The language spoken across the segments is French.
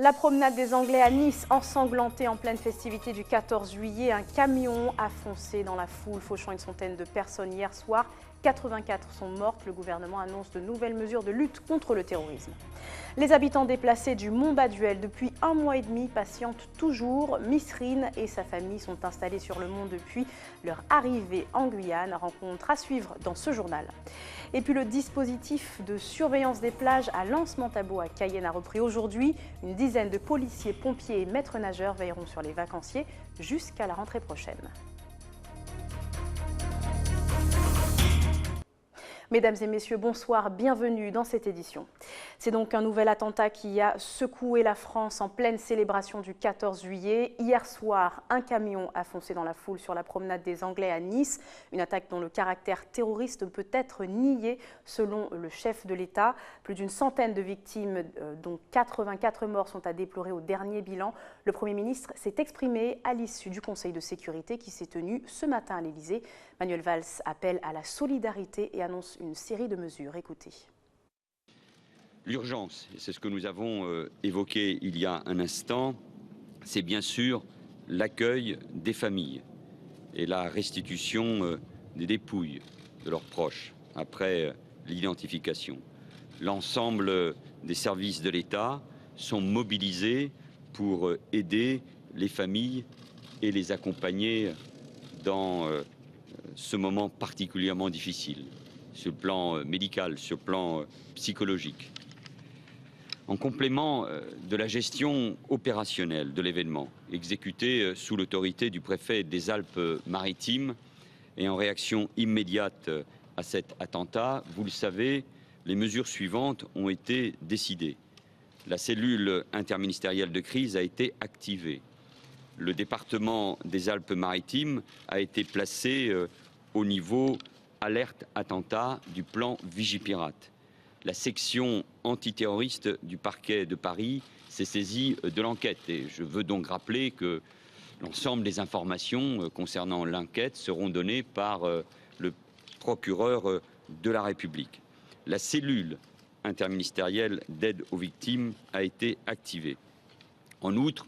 La promenade des Anglais à Nice, ensanglantée en pleine festivité du 14 juillet. Un camion a foncé dans la foule, fauchant une centaine de personnes hier soir. 84 sont mortes. Le gouvernement annonce de nouvelles mesures de lutte contre le terrorisme. Les habitants déplacés du Mont Baduel depuis 1 mois et demi patientent toujours. Misrine et sa famille sont installés sur le mont depuis leur arrivée en Guyane. Rencontre à suivre dans ce journal. Et puis le dispositif de surveillance des plages à Lens-Mentabo à Cayenne a repris aujourd'hui. Une dizaine de policiers, pompiers et maîtres nageurs veilleront sur les vacanciers jusqu'à la rentrée prochaine. Mesdames et messieurs, bonsoir, bienvenue dans cette édition. C'est donc un nouvel attentat qui a secoué la France en pleine célébration du 14 juillet. Hier soir, un camion a foncé dans la foule sur la promenade des Anglais à Nice. Une attaque dont le caractère terroriste peut être nié selon le chef de l'État. Plus d'une centaine de victimes, dont 84 morts, sont à déplorer au dernier bilan. Le Premier ministre s'est exprimé à l'issue du Conseil de sécurité qui s'est tenu ce matin à l'Élysée. Manuel Valls appelle à la solidarité et annonce une série de mesures. Écoutez. L'urgence, et c'est ce que nous avons évoqué il y a un instant, c'est bien sûr l'accueil des familles et la restitution des dépouilles de leurs proches après l'identification. L'ensemble des services de l'État sont mobilisés pour aider les familles et les accompagner dans ce moment particulièrement difficile, sur le plan médical, sur le plan psychologique. En complément de la gestion opérationnelle de l'événement, exécutée sous l'autorité du préfet des Alpes-Maritimes et en réaction immédiate à cet attentat, vous le savez, les mesures suivantes ont été décidées. La cellule interministérielle de crise a été activée. Le département des Alpes-Maritimes a été placé au niveau alerte attentat du plan Vigipirate. La section antiterroriste du parquet de Paris s'est saisie de l'enquête. Et je veux donc rappeler que l'ensemble des informations concernant l'enquête seront données par le procureur de la République. La cellule interministérielle d'aide aux victimes a été activée. En outre,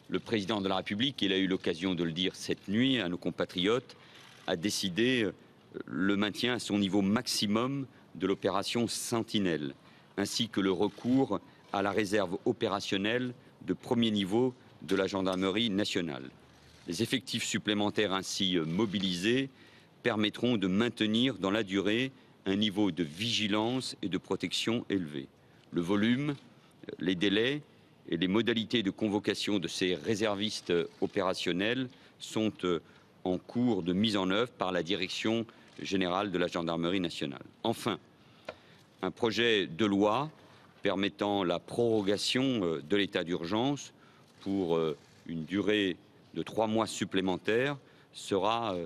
le président de la République, il a eu l'occasion de le dire cette nuit à nos compatriotes, a décidé le maintien à son niveau maximum de l'opération Sentinelle, ainsi que le recours à la réserve opérationnelle de premier niveau de la gendarmerie nationale. Les effectifs supplémentaires ainsi mobilisés permettront de maintenir dans la durée un niveau de vigilance et de protection élevé. Le volume, les délais et les modalités de convocation de ces réservistes opérationnels sont en cours de mise en œuvre par la Direction générale de la gendarmerie nationale. Enfin, un projet de loi permettant la prorogation de l'état d'urgence pour une durée de 3 mois supplémentaires sera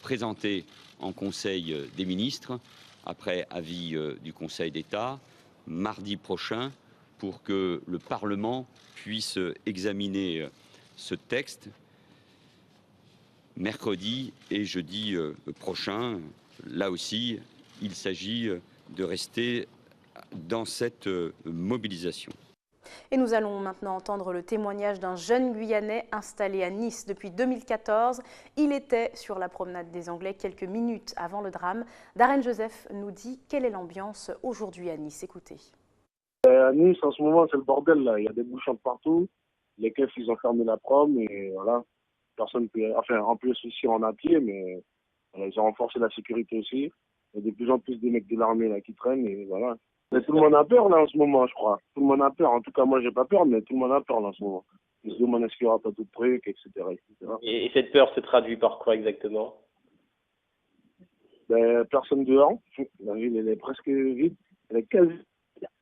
présenté en Conseil des ministres après avis du Conseil d'État mardi prochain pour que le Parlement puisse examiner ce texte mercredi et jeudi prochain. Là aussi, il s'agit de rester dans cette mobilisation. Et nous allons maintenant entendre le témoignage d'un jeune Guyanais installé à Nice depuis 2014. Il était sur la promenade des Anglais quelques minutes avant le drame. Darren Joseph nous dit quelle est l'ambiance aujourd'hui à Nice. Écoutez. À Nice, en ce moment, c'est le bordel, là. Il y a des bouchons de partout. Les keufs, ils ont fermé la prom et voilà. Personne peut... Enfin, en plus, aussi en à pied, mais ils ont renforcé la sécurité aussi. Il y a de plus en plus de mecs de l'armée là qui traînent et voilà. Mais tout le monde a peur là en ce moment, je crois. Tout le monde a peur. En tout cas, moi, j'ai pas peur, mais tout le monde a peur là en ce moment. Ils se demandent est-ce qu'il y aura pas d'autres trucs, etc., etc. Et cette peur se traduit par quoi exactement? Ben, personne dehors. La ville, elle est presque vide. Elle est quasi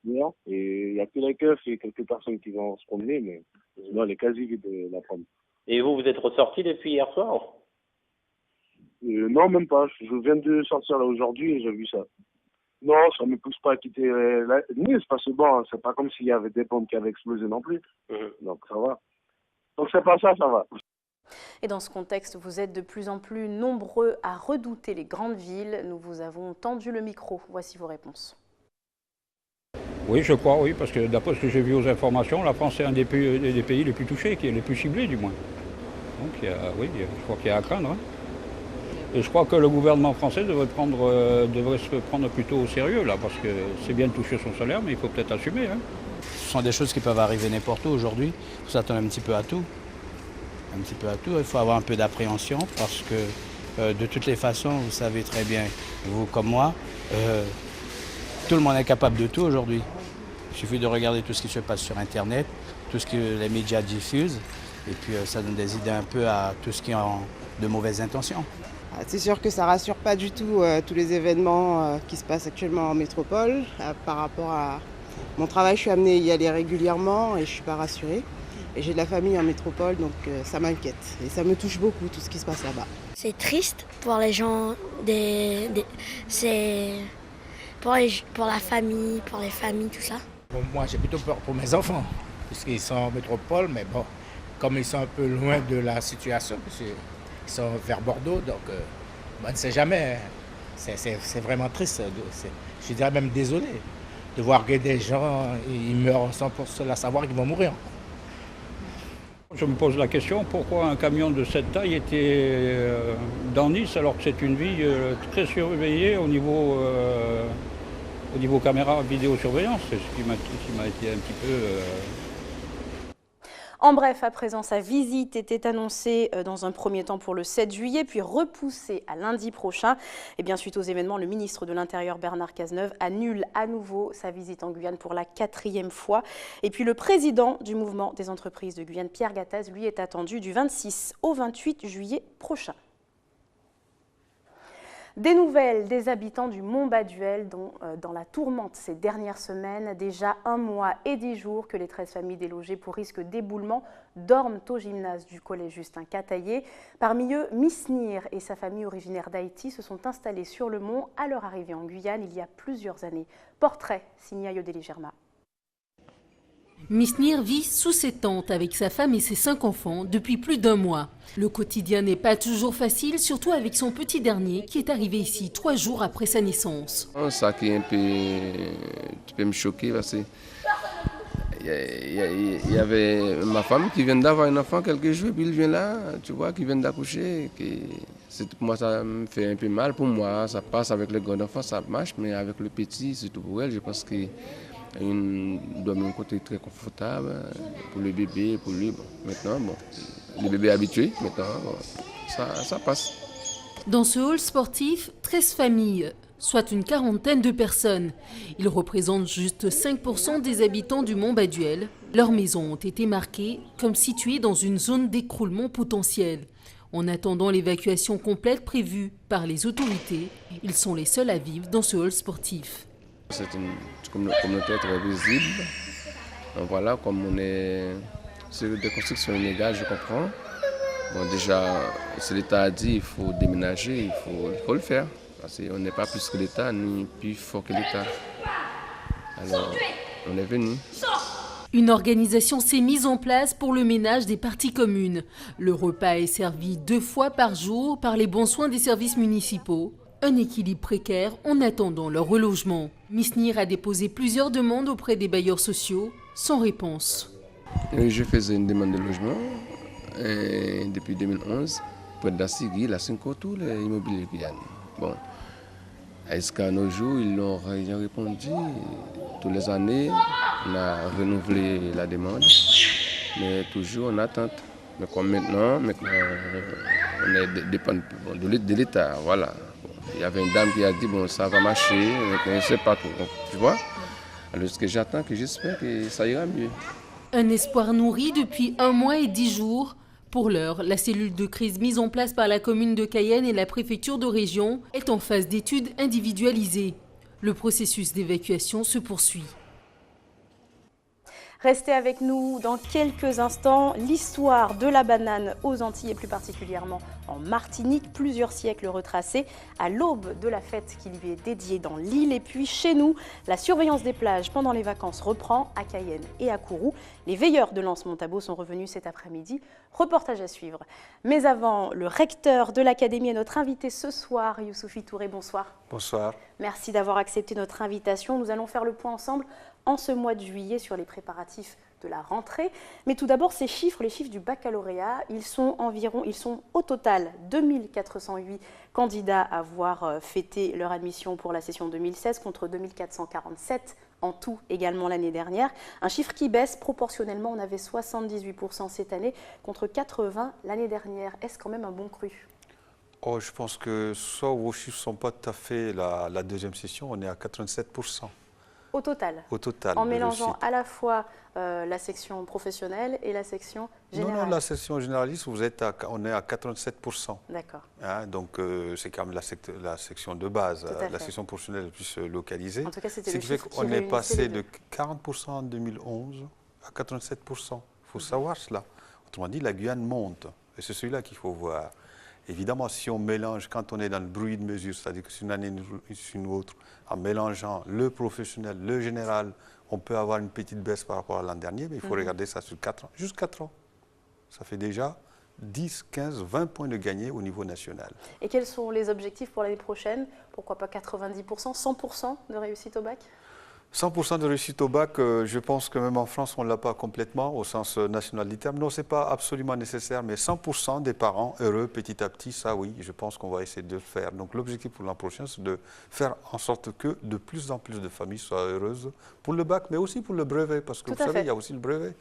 dehors. Et il y a que les keufs et quelques personnes qui vont se promener, mais sinon, elle est quasi vide la prom. Et vous êtes ressorti depuis hier soir? Non, même pas. Je viens de sortir là aujourd'hui et j'ai vu ça. Non, ça ne me pousse pas à quitter Nice parce que bon, c'est pas comme s'il y avait des bombes qui avaient explosé non plus. Donc ça va. Donc c'est pas ça, ça va. Et dans ce contexte, vous êtes de plus en plus nombreux à redouter les grandes villes. Nous vous avons tendu le micro. Voici vos réponses. Oui, je crois, oui, parce que d'après ce que j'ai vu aux informations, la France est un des pays les plus touchés, qui est les plus ciblés du moins. Donc oui, je crois qu'il y a à craindre. Hein. Et je crois que le gouvernement français devrait se prendre plutôt au sérieux, là, parce que c'est bien de toucher son salaire, mais il faut peut-être assumer. Hein. Ce sont des choses qui peuvent arriver n'importe où aujourd'hui. Il faut s'attendre un petit peu à tout. Un petit peu à tout. Il faut avoir un peu d'appréhension parce que de toutes les façons, vous savez très bien, vous comme moi, tout le monde est capable de tout aujourd'hui. Il suffit de regarder tout ce qui se passe sur Internet, tout ce que les médias diffusent, et puis ça donne des idées un peu à tout ce qui a de mauvaises intentions. C'est sûr que ça ne rassure pas du tout tous les événements qui se passent actuellement en métropole. Par rapport à mon travail, je suis amenée à y aller régulièrement et je ne suis pas rassurée. Et j'ai de la famille en métropole, donc ça m'inquiète. Et ça me touche beaucoup, tout ce qui se passe là-bas. C'est triste pour les gens, c'est pour la famille, pour les familles, tout ça. Bon, moi, j'ai plutôt peur pour mes enfants, puisqu'ils sont en métropole, mais bon, comme ils sont un peu loin de la situation, puisqu'ils sont vers Bordeaux, donc on ne sait jamais. C'est vraiment triste. Je dirais même désolé de voir que des gens ils meurent sans pour cela savoir qu'ils vont mourir. Je me pose la question, pourquoi un camion de cette taille était dans Nice alors que c'est une ville très surveillée au niveau caméra vidéosurveillance. C'est ce qui m'a été un petit peu... En bref, à présent, sa visite était annoncée dans un premier temps pour le 7 juillet, puis repoussée à lundi prochain. Et bien suite aux événements, le ministre de l'Intérieur Bernard Cazeneuve annule à nouveau sa visite en Guyane pour la 4e fois. Et puis le président du mouvement des entreprises de Guyane, Pierre Gattaz, lui est attendu du 26 au 28 juillet prochain. Des nouvelles des habitants du Mont Baduel, dont dans la tourmente ces dernières semaines, déjà 1 mois et 10 jours que les 13 familles délogées pour risque d'éboulement dorment au gymnase du collège Justin Cataillé. Parmi eux, Miss Nir et sa famille originaire d'Haïti se sont installés sur le mont à leur arrivée en Guyane il y a plusieurs années. Portrait signé Ayodele Germa. Miss Nir vit sous ses tentes avec sa femme et ses 5 enfants depuis plus d'1 mois. Le quotidien n'est pas toujours facile, surtout avec son petit dernier qui est arrivé ici 3 jours après sa naissance. Ça qui est un peu, tu peux me choquer parce que il y avait ma femme qui vient d'avoir un enfant quelques jours, puis il vient là, tu vois, qui vient d'accoucher. Pour moi, ça me fait un peu mal. Pour moi, ça passe avec le grand enfant, ça marche, mais avec le petit, surtout pour elle, je pense que il doit un côté très confortable pour le bébé, pour lui. Bon, maintenant, le bébé est habitué, maintenant, ça passe. Dans ce hall sportif, 13 familles, soit une 40aine de personnes. Ils représentent juste 5% des habitants du Mont Baduel. Leurs maisons ont été marquées comme situées dans une zone d'écroulement potentiel. En attendant l'évacuation complète prévue par les autorités, ils sont les seuls à vivre dans ce hall sportif. C'est une communauté très visible. Donc voilà, comme on est sur des constructions illégales, je comprends. Bon, déjà, si l'État a dit qu'il faut déménager, il faut le faire. Parce qu'on n'est pas plus que l'État, ni plus fort que l'État. Alors, on est venu. Une organisation s'est mise en place pour le ménage des parties communes. Le repas est servi 2 fois par jour par les bons soins des services municipaux. Un équilibre précaire en attendant leur relogement. Miss Nir a déposé plusieurs demandes auprès des bailleurs sociaux, sans réponse. Je faisais une demande de logement depuis 2011 pour la SIGI, la Cinco, tous les immobiliers Guyane. Bon, jusqu'à nos jours, ils ont répondu. Tous les années, on a renouvelé la demande, mais toujours en attente. Mais comme maintenant on est dépendant de l'État, voilà. Il y avait une dame qui a dit bon ça va marcher, mais je ne sais pas trop, tu vois. Alors ce que j'attends, j'espère que ça ira mieux. Un espoir nourri depuis 1 mois et 10 jours. Pour l'heure, la cellule de crise mise en place par la commune de Cayenne et la préfecture de région est en phase d'études individualisées. Le processus d'évacuation se poursuit. Restez avec nous dans quelques instants. L'histoire de la banane aux Antilles et plus particulièrement en Martinique, plusieurs siècles retracés à l'aube de la fête qui lui est dédiée dans l'île. Et puis chez nous, la surveillance des plages pendant les vacances reprend à Cayenne et à Kourou. Les veilleurs de Lens-Montabo sont revenus cet après-midi. Reportage à suivre. Mais avant, le recteur de l'Académie est notre invité ce soir. Youssoufi Touré, bonsoir. Bonsoir. Merci d'avoir accepté notre invitation. Nous allons faire le point ensemble. en ce mois de juillet sur les préparatifs de la rentrée. Mais tout d'abord, ces chiffres, les chiffres du baccalauréat, ils sont au total 2408 candidats à avoir fêté leur admission pour la session 2016 contre 2447 en tout également l'année dernière. Un chiffre qui baisse proportionnellement, on avait 78% cette année contre 80% l'année dernière. Est-ce quand même un bon cru ? Oh, je pense que soit vos chiffres ne sont pas tout à fait la deuxième session, on est à 87%. Au total. Au total. En mélangeant à la fois la section professionnelle et la section générale. Non, la section généraliste, on est à 87%. D'accord. Hein, donc c'est quand même la section de base. La section professionnelle est plus localisée. En tout cas, c'était le chiffre qui est passé de 40% en 2011 à 87%. Il faut savoir cela. Autrement dit, la Guyane monte. Et c'est celui-là qu'il faut voir. Évidemment, si on mélange, quand on est dans le bruit de mesure, c'est-à-dire que c'est une année sur une autre, en mélangeant le professionnel, le général, on peut avoir une petite baisse par rapport à l'an dernier, mais il faut regarder ça sur 4 ans, juste 4 ans. Ça fait déjà 10, 15, 20 points de gagné au niveau national. Et quels sont les objectifs pour l'année prochaine? Pourquoi pas 90%, 100% de réussite au bac? 100% de réussite au bac, je pense que même en France, on ne l'a pas complètement au sens national du terme. Non, ce n'est pas absolument nécessaire, mais 100% des parents heureux petit à petit, ça oui, je pense qu'on va essayer de le faire. Donc l'objectif pour l'an prochain, c'est de faire en sorte que de plus en plus de familles soient heureuses pour le bac, mais aussi pour le brevet, parce que vous savez, il y a aussi le brevet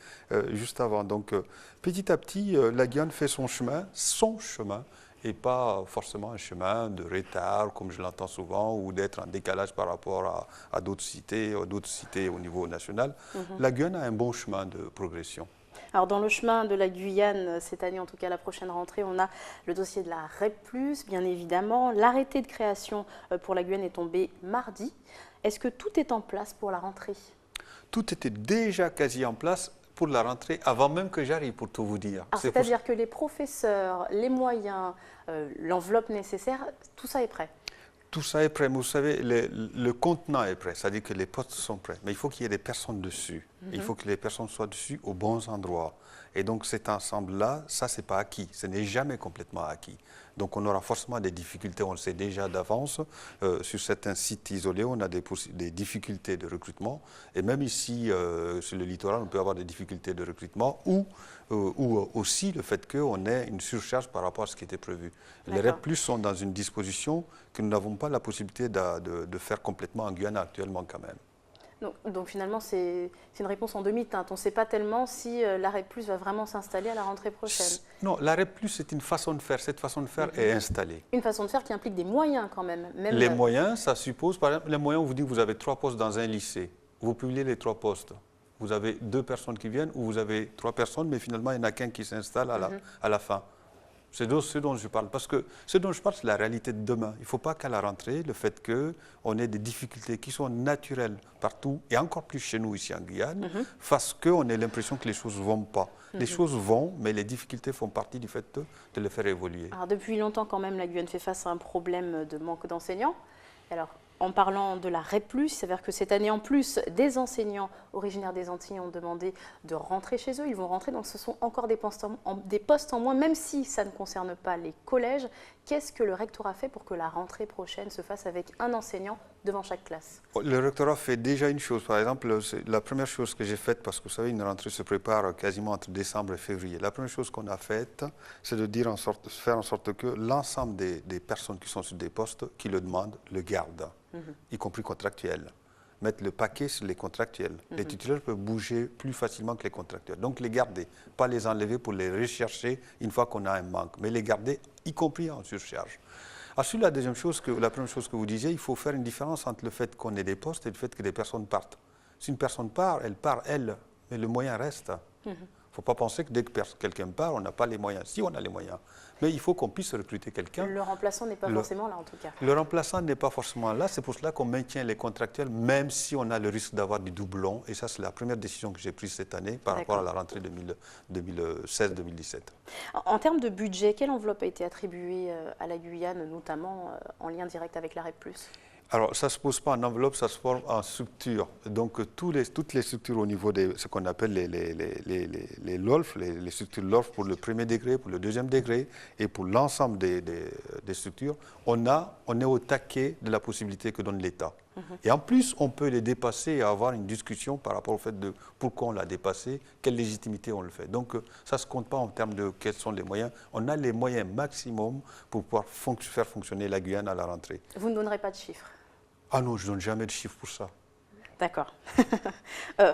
juste avant. Donc petit à petit, la Guyane fait son chemin, et pas forcément un chemin de retard, comme je l'entends souvent, ou d'être en décalage par rapport à d'autres cités au niveau national. La Guyane a un bon chemin de progression. Alors dans le chemin de la Guyane, cette année, en tout cas la prochaine rentrée, on a le dossier de la REP+, bien évidemment. L'arrêté de création pour la Guyane est tombé mardi. Est-ce que tout est en place pour la rentrée? Tout était déjà quasi en place pour la rentrée, avant même que j'arrive, pour tout vous dire. C'est-à-dire que les professeurs, les moyens, l'enveloppe nécessaire, tout ça est prêt? Tout ça est prêt, mais vous savez, le contenant est prêt, c'est-à-dire que les postes sont prêts. Mais il faut qu'il y ait des personnes dessus. Il faut que les personnes soient dessus aux bons endroits. Et donc cet ensemble-là, ça, ce n'est pas acquis. Ce n'est jamais complètement acquis. Donc on aura forcément des difficultés, on le sait déjà d'avance. Sur certains sites isolés, on a des difficultés de recrutement. Et même ici, sur le littoral, on peut avoir des difficultés de recrutement ou aussi le fait qu'on ait une surcharge par rapport à ce qui était prévu. Les REP+ sont dans une disposition que nous n'avons pas la possibilité de faire complètement en Guyane actuellement quand même. Donc finalement, c'est une réponse en demi-teinte. On ne sait pas tellement si la REP+ va vraiment s'installer à la rentrée prochaine. Non, la REP+, c'est une façon de faire. Cette façon de faire est installée. Une façon de faire qui implique des moyens quand même. Les moyens, ça suppose, par exemple, les moyens, on vous dit que vous avez 3 postes dans un lycée. Vous publiez les 3 postes. Vous avez 2 personnes qui viennent ou vous avez 3 personnes, mais finalement, il n'y en a qu'un qui s'installe à la fin. C'est de ce dont je parle. Parce que ce dont je parle, c'est la réalité de demain. Il ne faut pas qu'à la rentrée, le fait qu'on ait des difficultés qui sont naturelles partout, et encore plus chez nous ici en Guyane, fasse qu'on ait l'impression que les choses ne vont pas. Les choses vont, mais les difficultés font partie du fait de les faire évoluer. Alors depuis longtemps, quand même, la Guyane fait face à un problème de manque d'enseignants. Alors, en parlant de la REP+, il s'avère que cette année, en plus, des enseignants originaires des Antilles ont demandé de rentrer chez eux. Ils vont rentrer, donc ce sont encore des postes en moins, même si ça ne concerne pas les collèges. Qu'est-ce que le rectorat fait pour que la rentrée prochaine se fasse avec un enseignant devant chaque classe? Le rectorat fait déjà une chose. Par exemple, la première chose que j'ai faite, parce que vous savez, une rentrée se prépare quasiment entre décembre et février. La première chose qu'on a faite, c'est de faire en sorte que l'ensemble des personnes qui sont sur des postes, qui le demandent, le gardent, y compris contractuels. Mettre le paquet sur les contractuels. Les titulaires peuvent bouger plus facilement que les contractuels. Donc les garder, pas les enlever pour les rechercher une fois qu'on a un manque, mais les garder, y compris en surcharge. Ensuite, la première chose que vous disiez, il faut faire une différence entre le fait qu'on ait des postes et le fait que des personnes partent. Si une personne part, mais le moyen reste. Il ne faut pas penser que dès que quelqu'un part, on n'a pas les moyens. Si, on a les moyens. Mais il faut qu'on puisse recruter quelqu'un. Le remplaçant n'est pas forcément là, en tout cas. Le remplaçant n'est pas forcément là. C'est pour cela qu'on maintient les contractuels, même si on a le risque d'avoir du doublon. Et ça, c'est la première décision que j'ai prise cette année par rapport à la rentrée 2016-2017. En termes de budget, quelle enveloppe a été attribuée à la Guyane, notamment en lien direct avec la REP+? Alors, ça ne se pose pas en enveloppe, ça se forme en structure. Donc, toutes les structures au niveau de ce qu'on appelle les LOLF, les structures LOLF pour le premier degré, pour le deuxième degré et pour l'ensemble des structures, on est au taquet de la possibilité que donne l'État. Et en plus, on peut les dépasser et avoir une discussion par rapport au fait de pourquoi on l'a dépassé, quelle légitimité on le fait. Donc ça ne se compte pas en termes de quels sont les moyens. On a les moyens maximum pour pouvoir faire fonctionner la Guyane à la rentrée. Vous ne donnerez pas de chiffres? Ah non, je ne donne jamais de chiffres pour ça. D'accord.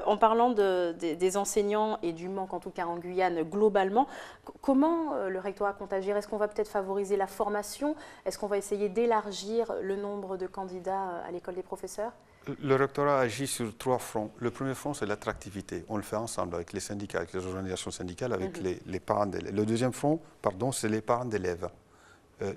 En parlant des enseignants et du manque, en tout cas en Guyane, globalement, comment le rectorat compte agir? Est-ce qu'on va peut-être favoriser la formation? Est-ce qu'on va essayer d'élargir le nombre de candidats à l'école des professeurs? Le rectorat agit sur 3 fronts. Le premier front, c'est l'attractivité. On le fait ensemble avec les syndicats, avec les organisations syndicales, avec les parents d'élèves. Le deuxième front, c'est les parents d'élèves.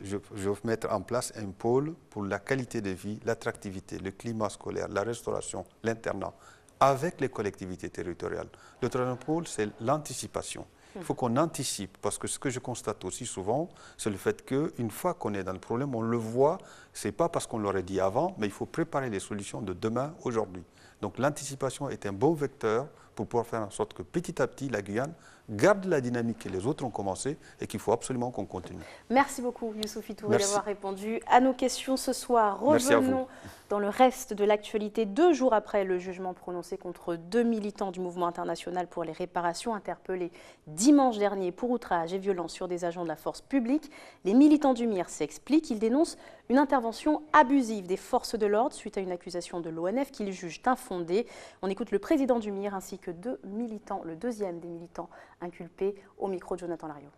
Je vais mettre en place un pôle pour la qualité de vie, l'attractivité, le climat scolaire, la restauration, l'internat, avec les collectivités territoriales. Le troisième pôle, c'est l'anticipation. Il faut qu'on anticipe, parce que ce que je constate aussi souvent, c'est le fait qu'une fois qu'on est dans le problème, on le voit, ce n'est pas parce qu'on l'aurait dit avant, mais il faut préparer les solutions de demain, aujourd'hui. Donc l'anticipation est un bon vecteur pour pouvoir faire en sorte que petit à petit, la Guyane garde la dynamique que les autres ont commencé et qu'il faut absolument qu'on continue. Merci beaucoup Youssouphi Touré d'avoir répondu à nos questions ce soir. Revenons dans le reste de l'actualité. 2 jours après le jugement prononcé contre 2 militants du mouvement international pour les réparations interpellés dimanche dernier pour outrage et violence sur des agents de la force publique, les militants du MIR s'expliquent. Ils dénoncent une intervention abusive des forces de l'ordre suite à une accusation de l'ONF qu'ils jugent infondée. On écoute le président du MIR ainsi que 2 militants, le deuxième des militants inculpés, au micro de Jonathan Lariot.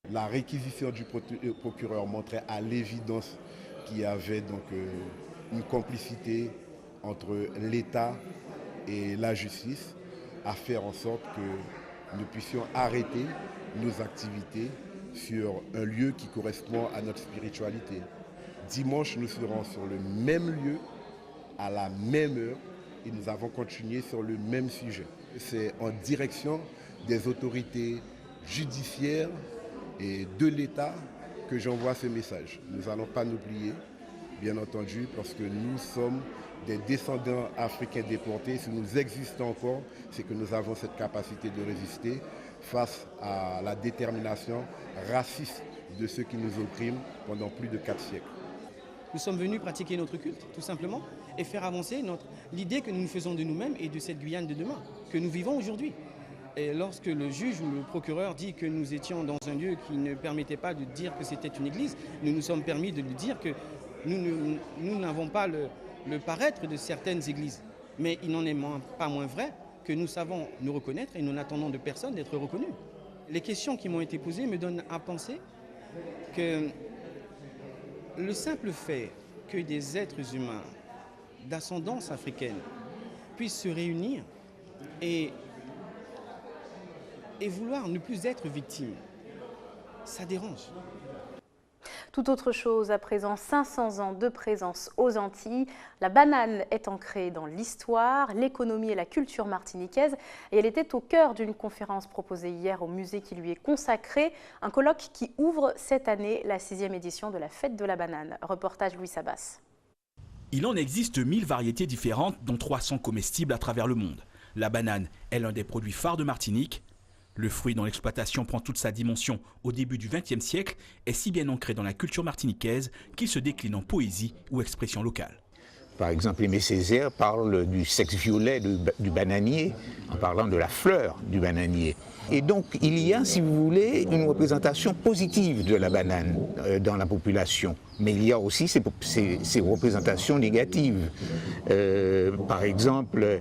La réquisition du procureur montrait à l'évidence qu'il y avait donc une complicité entre l'État et la justice à faire en sorte que nous puissions arrêter nos activités sur un lieu qui correspond à notre spiritualité. Dimanche, nous serons sur le même lieu, à la même heure, et nous avons continué sur le même sujet. C'est en direction des autorités judiciaires et de l'État que j'envoie ce message. Nous n'allons pas nous plier, bien entendu, parce que nous sommes des descendants africains déportés. Si nous existons encore, c'est que nous avons cette capacité de résister face à la détermination raciste de ceux qui nous oppriment pendant plus de 4 siècles. Nous sommes venus pratiquer notre culte, tout simplement, et faire avancer l'idée que nous nous faisons de nous-mêmes et de cette Guyane de demain, que nous vivons aujourd'hui. Et lorsque le juge ou le procureur dit que nous étions dans un lieu qui ne permettait pas de dire que c'était une église, nous nous sommes permis de lui dire que nous n'avons pas le paraître de certaines églises. Mais il n'en est pas moins vrai que nous savons nous reconnaître et nous n'attendons de personne d'être reconnus. Les questions qui m'ont été posées me donnent à penser que le simple fait que des êtres humains d'ascendance africaine puissent se réunir et vouloir ne plus être victimes, ça dérange. Tout autre chose à présent, 500 ans de présence aux Antilles. La banane est ancrée dans l'histoire, l'économie et la culture martiniquaise. Et elle était au cœur d'une conférence proposée hier au musée qui lui est consacré. Un colloque qui ouvre cette année la 6e édition de la Fête de la banane. Reportage Louis Sabas. Il en existe 1000 variétés différentes, dont 300 comestibles à travers le monde. La banane est l'un des produits phares de Martinique. Le fruit dont l'exploitation prend toute sa dimension au début du XXe siècle est si bien ancré dans la culture martiniquaise qu'il se décline en poésie ou expression locale. Par exemple, Aimé Césaire parle du sexe violet du bananier, en parlant de la fleur du bananier. Et donc, il y a, si vous voulez, une représentation positive de la banane dans la population. Mais il y a aussi ces représentations négatives. Par exemple,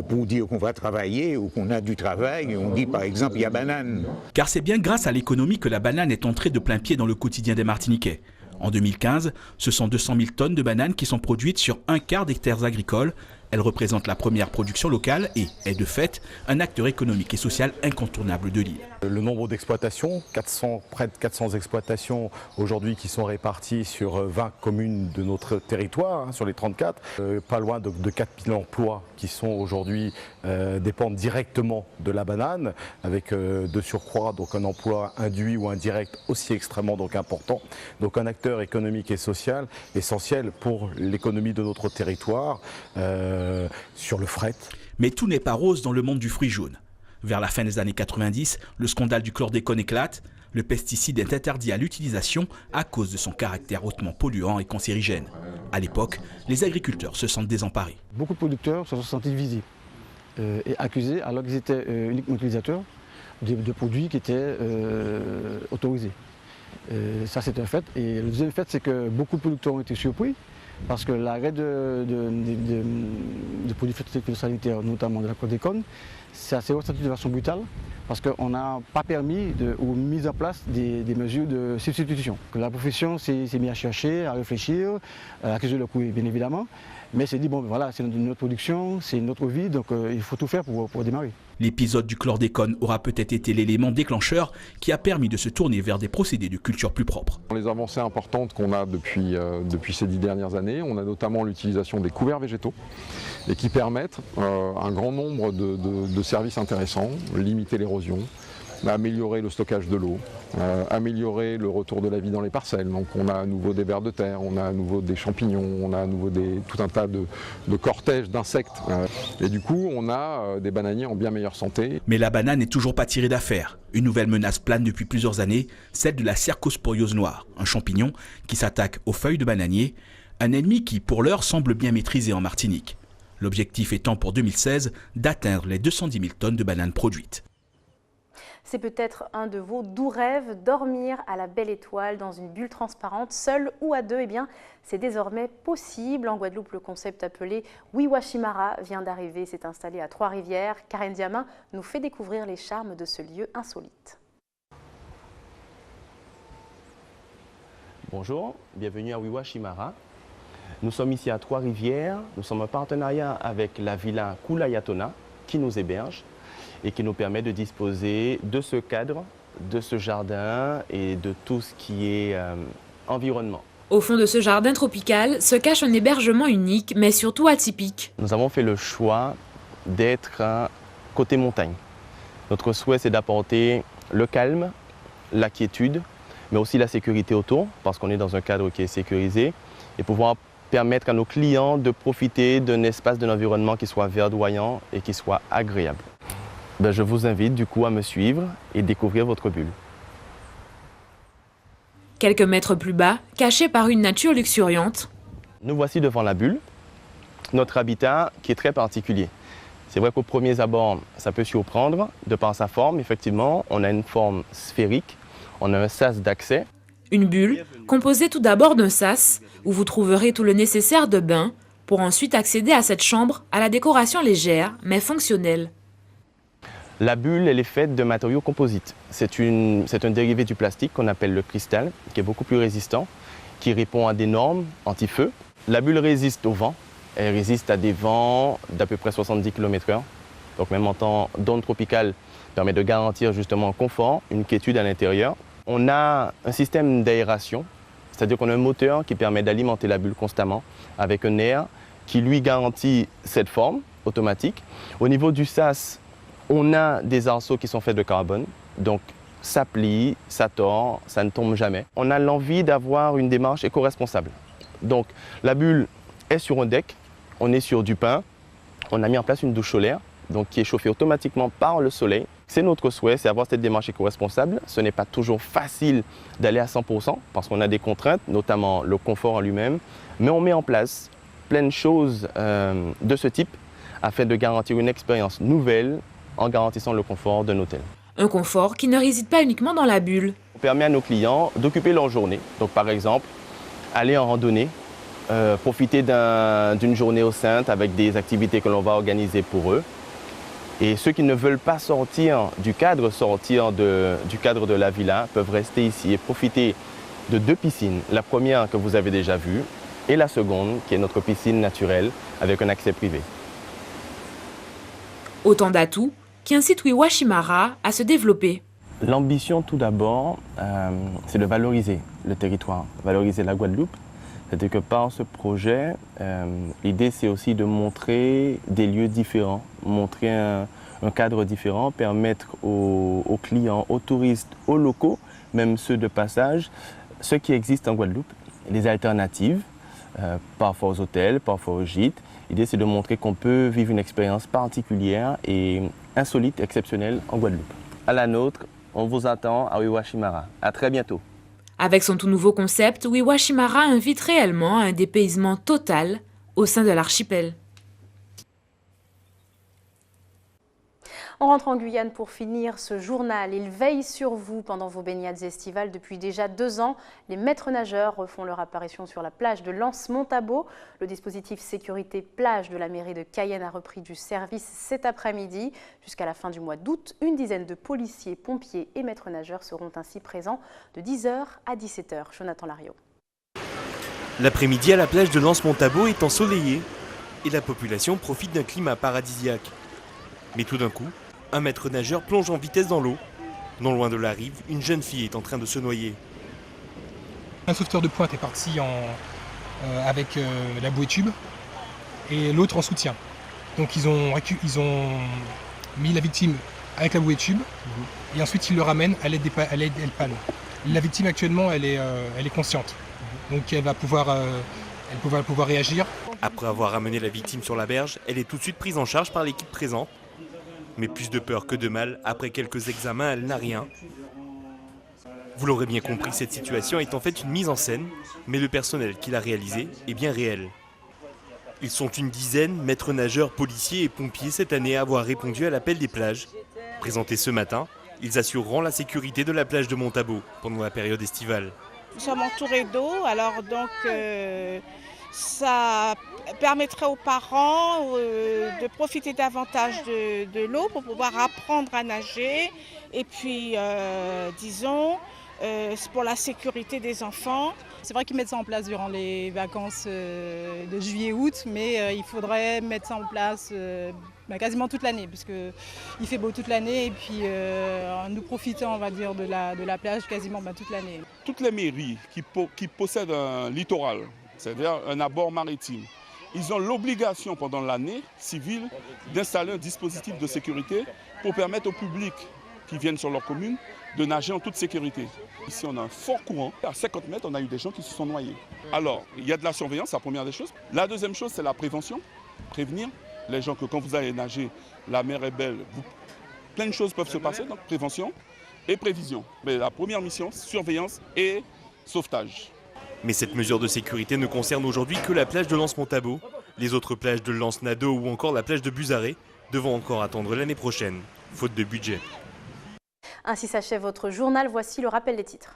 pour dire qu'on va travailler ou qu'on a du travail, on dit par exemple, il y a banane. Car c'est bien grâce à l'économie que la banane est entrée de plein pied dans le quotidien des Martiniquais. En 2015, ce sont 200 000 tonnes de bananes qui sont produites sur 1/4 des terres agricoles. Elle représente la première production locale et est de fait un acteur économique et social incontournable de l'île. Le nombre d'exploitations, près de 400 exploitations aujourd'hui qui sont réparties sur 20 communes de notre territoire, sur les 34. Pas loin de 4000 emplois qui sont aujourd'hui dépendent directement de la banane, avec de surcroît donc un emploi induit ou indirect aussi extrêmement donc important. Donc un acteur économique et social essentiel pour l'économie de notre territoire. Sur le fret. Mais tout n'est pas rose dans le monde du fruit jaune. Vers la fin des années 90, le scandale du chlordécone éclate. Le pesticide est interdit à l'utilisation à cause de son caractère hautement polluant et cancérigène. À l'époque, les agriculteurs se sentent désemparés. Beaucoup de producteurs se sont sentis visés et accusés alors qu'ils étaient uniquement utilisateurs de produits qui étaient autorisés. Ça, c'est un fait. Et le deuxième fait, c'est que beaucoup de producteurs ont été surpris parce que l'arrêt de produits phytosanitaires, notamment de la chlordécone, ça s'est ressenti de façon brutale parce qu'on n'a pas permis ou mis en place des mesures de substitution. Que la profession s'est mise à chercher, à réfléchir, à accuser le coût, bien évidemment, mais s'est dit, bon, voilà, c'est notre production, c'est notre vie, donc il faut tout faire pour démarrer. L'épisode du chlordécone aura peut-être été l'élément déclencheur qui a permis de se tourner vers des procédés de culture plus propres. Les avancées importantes qu'on a depuis ces 10 dernières années, on a notamment l'utilisation des couverts végétaux et qui permettent un grand nombre de services intéressants, limiter l'érosion, améliorer le stockage de l'eau, améliorer le retour de la vie dans les parcelles. Donc on a à nouveau des vers de terre, on a à nouveau des champignons, on a à nouveau tout un tas de cortèges d'insectes. Et du coup, on a des bananiers en bien meilleure santé. Mais la banane n'est toujours pas tirée d'affaire. Une nouvelle menace plane depuis plusieurs années, celle de la cercosporiose noire, un champignon qui s'attaque aux feuilles de bananier, un ennemi qui, pour l'heure, semble bien maîtrisé en Martinique. L'objectif étant pour 2016 d'atteindre les 210 000 tonnes de bananes produites. C'est peut-être un de vos doux rêves, dormir à la belle étoile dans une bulle transparente, seul ou à deux. Eh bien, c'est désormais possible. En Guadeloupe, le concept appelé Wiwashimara vient d'arriver, s'est installé à Trois-Rivières. Karen Diamin nous fait découvrir les charmes de ce lieu insolite. Bonjour, bienvenue à Wiwashimara. Nous sommes ici à Trois-Rivières. Nous sommes en partenariat avec la villa Kulayatona qui nous héberge et qui nous permet de disposer de ce cadre, de ce jardin et de tout ce qui est environnement. Au fond de ce jardin tropical se cache un hébergement unique, mais surtout atypique. Nous avons fait le choix d'être côté montagne. Notre souhait, c'est d'apporter le calme, la quiétude, mais aussi la sécurité autour, parce qu'on est dans un cadre qui est sécurisé, et pouvoir permettre à nos clients de profiter d'un espace, d'un environnement qui soit verdoyant et qui soit agréable. Je vous invite du coup à me suivre et découvrir votre bulle. Quelques mètres plus bas, caché par une nature luxuriante. Nous voici devant la bulle, notre habitat qui est très particulier. C'est vrai qu'au premier abord, ça peut surprendre de par sa forme. Effectivement, on a une forme sphérique, on a un sas d'accès. Une bulle composée tout d'abord d'un sas où vous trouverez tout le nécessaire de bain pour ensuite accéder à cette chambre à la décoration légère mais fonctionnelle. La bulle, elle est faite de matériaux composites. C'est un dérivé du plastique qu'on appelle le cristal, qui est beaucoup plus résistant, qui répond à des normes anti-feu. La bulle résiste au vent. Elle résiste à des vents d'à peu près 70 km/h. Donc même en temps d'onde tropicale, permet de garantir justement un confort, une quiétude à l'intérieur. On a un système d'aération, c'est-à-dire qu'on a un moteur qui permet d'alimenter la bulle constamment avec un air qui lui garantit cette forme automatique. Au niveau du sas, on a des arceaux qui sont faits de carbone, donc ça plie, ça tord, ça ne tombe jamais. On a l'envie d'avoir une démarche éco-responsable. Donc la bulle est sur un deck, on est sur du pain, on a mis en place une douche solaire, donc qui est chauffée automatiquement par le soleil. C'est notre souhait, c'est avoir cette démarche éco-responsable. Ce n'est pas toujours facile d'aller à 100% parce qu'on a des contraintes, notamment le confort en lui-même, mais on met en place plein de choses de ce type afin de garantir une expérience nouvelle en garantissant le confort d'un hôtel. Un confort qui ne réside pas uniquement dans la bulle. On permet à nos clients d'occuper leur journée. Donc par exemple, aller en randonnée, profiter d'une journée au Sainte avec des activités que l'on va organiser pour eux. Et ceux qui ne veulent pas sortir du cadre de la villa peuvent rester ici et profiter de deux piscines. La première que vous avez déjà vue et la seconde qui est notre piscine naturelle avec un accès privé. Autant d'atouts qui incitent Wiwashimara à se développer. L'ambition tout d'abord, c'est de valoriser le territoire, valoriser la Guadeloupe. C'est-à-dire que par ce projet, l'idée c'est aussi de montrer des lieux différents, montrer un cadre différent, permettre aux clients, aux touristes, aux locaux, même ceux de passage, ce qui existe en Guadeloupe, les alternatives, parfois aux hôtels, parfois aux gîtes. L'idée c'est de montrer qu'on peut vivre une expérience particulière et insolite, exceptionnelle en Guadeloupe. À la nôtre, On vous attend à Wiwa-Chimara. À très bientôt. Avec son tout nouveau concept, Wiwa-Chimara invite réellement à un dépaysement total au sein de l'archipel. On rentre en Guyane pour finir ce journal. Il veille sur vous pendant vos baignades estivales. Depuis déjà 2 ans, les maîtres nageurs refont leur apparition sur la plage de Lens-Montabo. Le dispositif sécurité plage de la mairie de Cayenne a repris du service cet après-midi. Jusqu'à la fin du mois d'août, une dizaine de policiers, pompiers et maîtres nageurs seront ainsi présents de 10h à 17h. Jonathan Lariot. L'après-midi à la plage de Lens-Montabo est ensoleillée et la population profite d'un climat paradisiaque. Mais tout d'un coup, un maître nageur plonge en vitesse dans l'eau. Non loin de la rive, une jeune fille est en train de se noyer. Un sauveteur de pointe est parti avec la bouée tube et l'autre en soutien. Donc ils ont mis la victime avec la bouée tube et ensuite ils le ramènent à l'aide des pannes. La victime actuellement elle est consciente, donc elle va pouvoir réagir. Après avoir ramené la victime sur la berge, elle est tout de suite prise en charge par l'équipe présente. Mais plus de peur que de mal, après quelques examens, elle n'a rien. Vous l'aurez bien compris, cette situation est en fait une mise en scène, mais le personnel qui l'a réalisée est bien réel. Ils sont une dizaine, maîtres nageurs, policiers et pompiers cette année à avoir répondu à l'appel des plages. Présentés ce matin, ils assureront la sécurité de la plage de Montabo pendant la période estivale. Nous sommes entourés d'eau, alors donc ça permettrait aux parents de profiter davantage de l'eau pour pouvoir apprendre à nager. Et puis, disons, c'est pour la sécurité des enfants. C'est vrai qu'ils mettent ça en place durant les vacances de juillet-août, mais il faudrait mettre ça en place quasiment toute l'année, puisqu'il fait beau toute l'année et puis nous profitons, on va dire, de la plage quasiment toute l'année. Toutes les mairies qui possèdent un littoral, c'est-à-dire un abord maritime, ils ont l'obligation pendant l'année civile d'installer un dispositif de sécurité pour permettre au public qui viennent sur leur commune de nager en toute sécurité. Ici, on a un fort courant. À 50 mètres, on a eu des gens qui se sont noyés. Alors, il y a de la surveillance, c'est la première des choses. La deuxième chose, c'est la prévention. Prévenir les gens que quand vous allez nager, la mer est belle. Plein de choses peuvent se passer, donc prévention et prévision. Mais la première mission, surveillance et sauvetage. Mais cette mesure de sécurité ne concerne aujourd'hui que la plage de Lens-Montabo. Les autres plages de Lens-Nado ou encore la plage de Buzaré devront encore attendre l'année prochaine, faute de budget. Ainsi s'achève votre journal, voici le rappel des titres.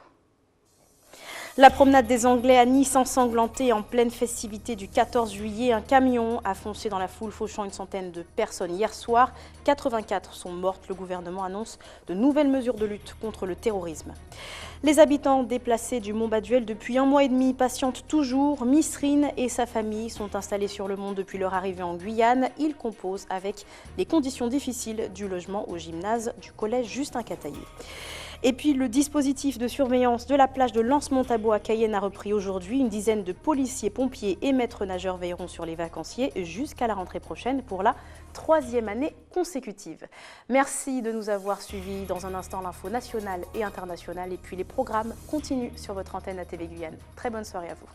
La promenade des Anglais à Nice ensanglantée en pleine festivité du 14 juillet. Un camion a foncé dans la foule, fauchant une centaine de personnes hier soir. 84 sont mortes. Le gouvernement annonce de nouvelles mesures de lutte contre le terrorisme. Les habitants déplacés du Mont Baduel depuis 1 mois et demi patientent toujours. Misrine et sa famille sont installés sur le mont depuis leur arrivée en Guyane. Ils composent avec les conditions difficiles du logement au gymnase du collège Justin Cataillé. Et puis le dispositif de surveillance de la plage de Lens-Montabo à Cayenne a repris aujourd'hui. Une dizaine de policiers, pompiers et maîtres nageurs veilleront sur les vacanciers jusqu'à la rentrée prochaine pour la 3e année consécutive. Merci de nous avoir suivis. Dans un instant, l'info nationale et internationale. Et puis les programmes continuent sur votre antenne ATV Guyane. Très bonne soirée à vous.